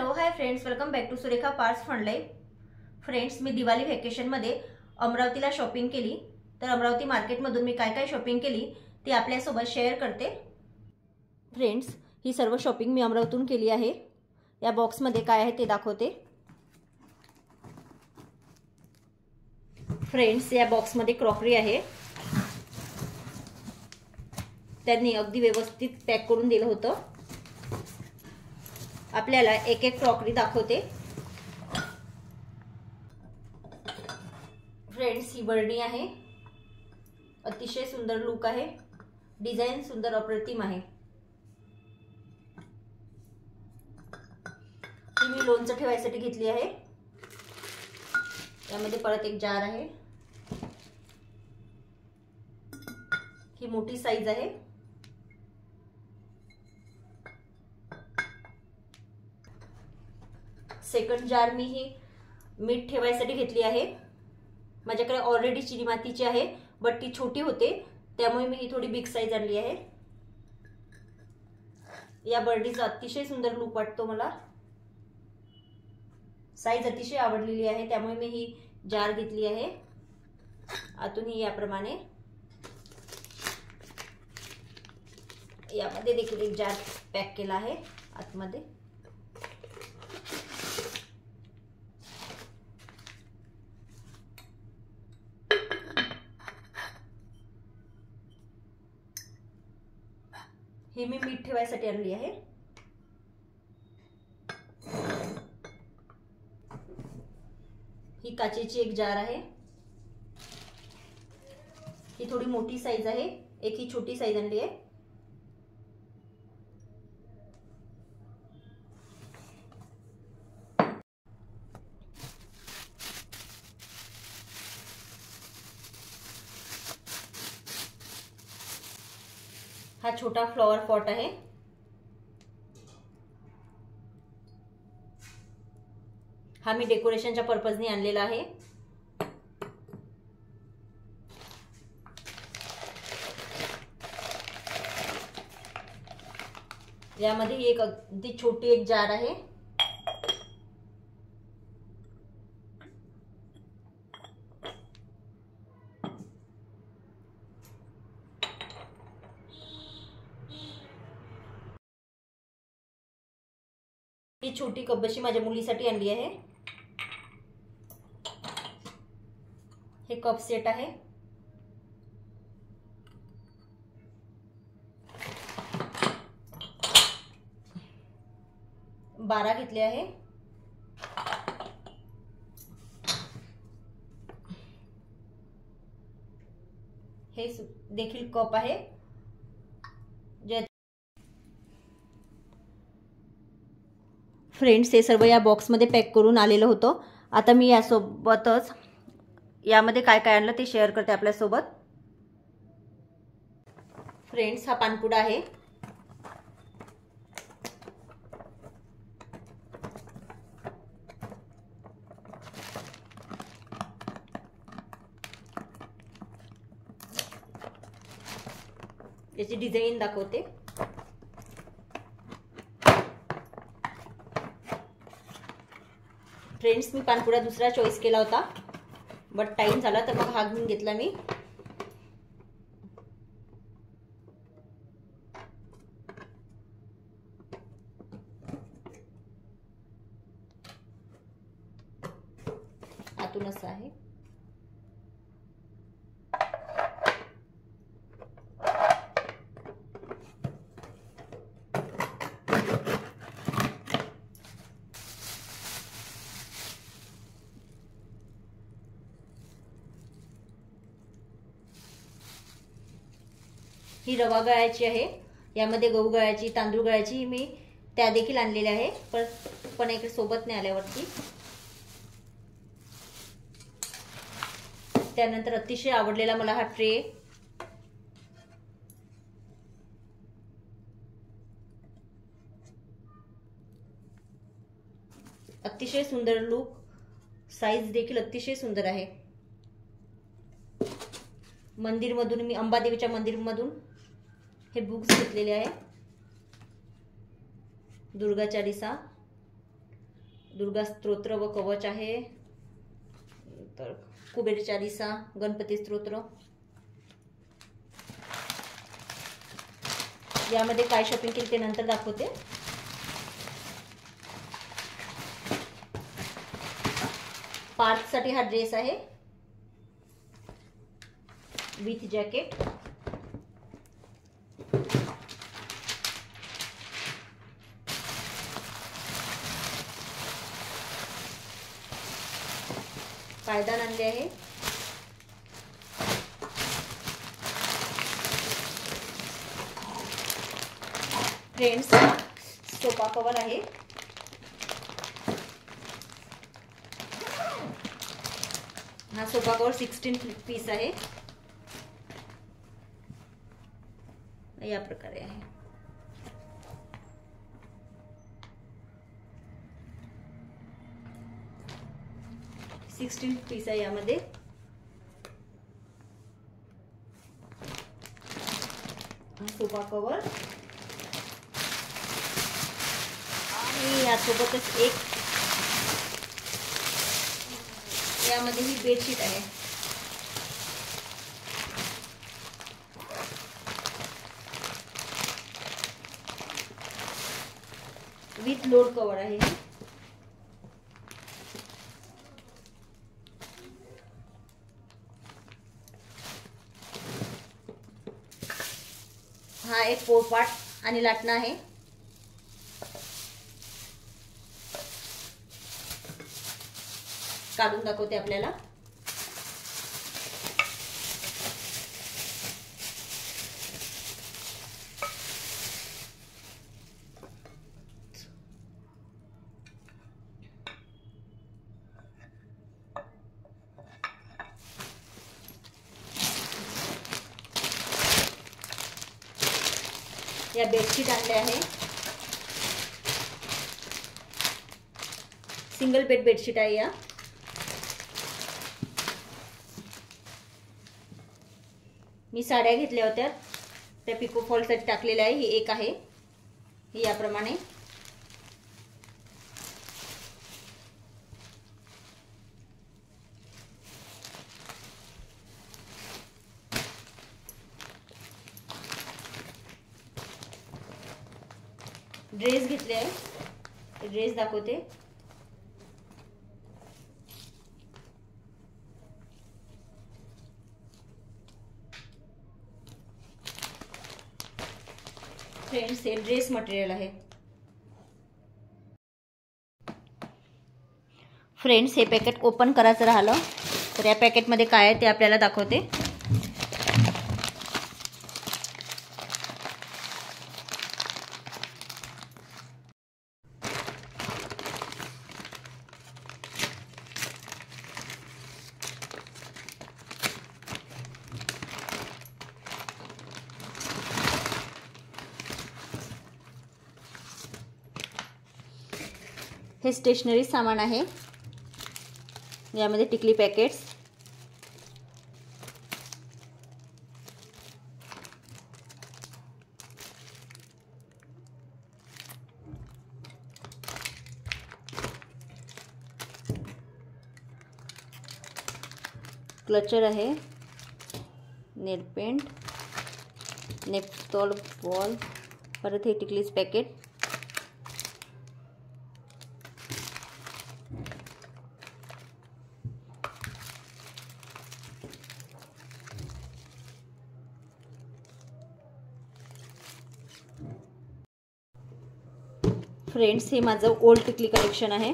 Hello hi friends, welcome back to Surekha पार्स fun life. Friends, मी दिवाळी व्हॅकेशनमध्ये अमरावतीला शॉपिंग केली. तर अमरावती मार्केटमधून मी काय काय शॉपिंग केली ती आपल्यासोबत शेअर करते. फ्रेंड्स, ही सर्व शॉपिंग मी अमरावतीतून केली आहे. या बॉक्समध्ये काय आहे ते दाखवते. फ्रेंड्स, या बॉक्समध्ये क्रॉकरी आहे. त्यांनी अगदी व्यवस्थित पॅक करून दिलं होतं. आपल्याला एक एक क्रॉकरी दाखवते. फ्रेंड्स, ही बरणी आहे. अतिशय सुंदर लुक आहे. डिझाइन सुंदर अप्रतिम आहे. ही मी लोणचं ठेवायसाठी घेतली आहे. यामध्ये परत एक जार आहे. ही मोठी साईज आहे. सेकंड जार मी ही मीठ ठेवायसाठी घेतली आहे. माझ्याकडे ऑलरेडी चिनी मातीची आहे, बट ती छोटी होते, त्यामुळे मी ही थोडी बिग साईज आणली आहे. या बर्डीचा अतिशय सुंदर लुक वाटतो मला. साईज अतिशय आवडलेली आहे, त्यामुळे मी ही जार घेतली आहे. आतून ही याप्रमाणे. यामध्ये देखील एक जार पॅक केला आहे आतमध्ये. ही मी मीठ ठेवायसाठी आणली आहे. ही काचेची एक जार आहे. ही थोडी मोठी साईज आहे. एक ही छोटी साईज आणली आहे. हा छोटा फ्लॉवर पॉट आहे. हा मी डेकोरेशनच्या पर्पजने आणलेला आहे. यामध्ये एक अगदी छोटी एक जार आहे. ही छोटी कपबशी माझ्या मुलीसाठी आणली आहे. हे कप सेट आहे. बारा घेतले आहे. हे देखील कप आहे. फ्रेंड्स, हे सर्व या बॉक्समध्ये पॅक करून आलेलं होतं. आता मी यासोबतच यामध्ये काय काय आणलं ते शेअर करते आपल्यासोबत. फ्रेंड्स, हा पानपुडा आहे. याची डिझाईन दाखवते. फ्रेंड्स, मी पानपुडा दुसरा चॉईस केला होता, बट टाइम झाला तर मग हा घेऊन घेतला मी. आतून असं आहे. ही रवा गळ्याची आहे. यामध्ये गहू गळ्याची, तांदूळ गळ्याची मी त्या देखील आणलेल्या आहे, पण एक सोबत नाही आल्यावरती. त्यानंतर अतिशय आवडलेला मला हा ट्रे. अतिशय सुंदर लुक. साईज देखील अतिशय सुंदर आहे. मंदिरमधून मी अंबादेवीच्या मंदिरमधून हे बुक्स घेतलेले आहे. दुर्गा चालीसा, दुर्गा स्तोत्र व कवच आहे, तर कुबेर चालीसा, गणपती स्तोत्र. यामध्ये काय शॉपिंग केली ते नंतर दाखवते. पार्थसाठी हा ड्रेस आहे विथ जॅकेट. पायदान आणले आहे. फ्रेंड्स, सोफा कवर आहे. हा सोफा कवर 16 पीस आहे. या प्रकारे आहे. पीस आहे यामध्ये. हा सोफा कवर आणि यासोबतच एक यामध्ये ही बेडशीट आहे. विथ लोड कवर आहे. हा एक पोळपाट आणि लाटणं आहे. काढून दाखवते आपल्याला. या बेडशीट आणल्या आहे. सिंगल बेड बेडशीट आहे या. मी साड्या घेतल्या होत्या त्या पिको फॉलसाठी टाकलेल्या आहे. ही एक आहे. ही याप्रमाणे. ड्रेस घेतले आहे. ड्रेस दाखवते. फ्रेंड्स, हे ड्रेस मटेरियल आहे. फ्रेंड्स, हे पॅकेट ओपन करायचं राहिलं तर या पॅकेटमध्ये काय आहे ते आपल्याला दाखवते. हे स्टेशनरी सामान आहे. यामध्ये टिकली पॅकेट्स, क्लचर आहे, नेल पेंट, नेपटॉल बॉल, परत हे टिकलीच पॅकेट, फ्रेंड्स, हे माझं ओल्ड टिकली कलेक्शन आहे.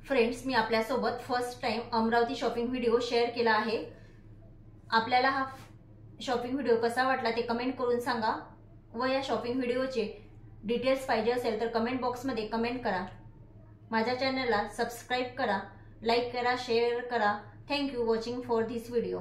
फ्रेंड्स, मी आपल्यासोबत first time Amravati shopping video share केला आहे. आपल्याला हा शॉपिंग व्हिडिओ कसा वाटला ते कमेंट करून सांगा व या शॉपिंग व्हिडिओचे डिटेल्स पाहिजे असेल तर कमेंट बॉक्समध्ये कमेंट करा. माझ्या चॅनलला सबस्क्राईब करा, लाईक करा, शेअर करा. Thank you watching for this video.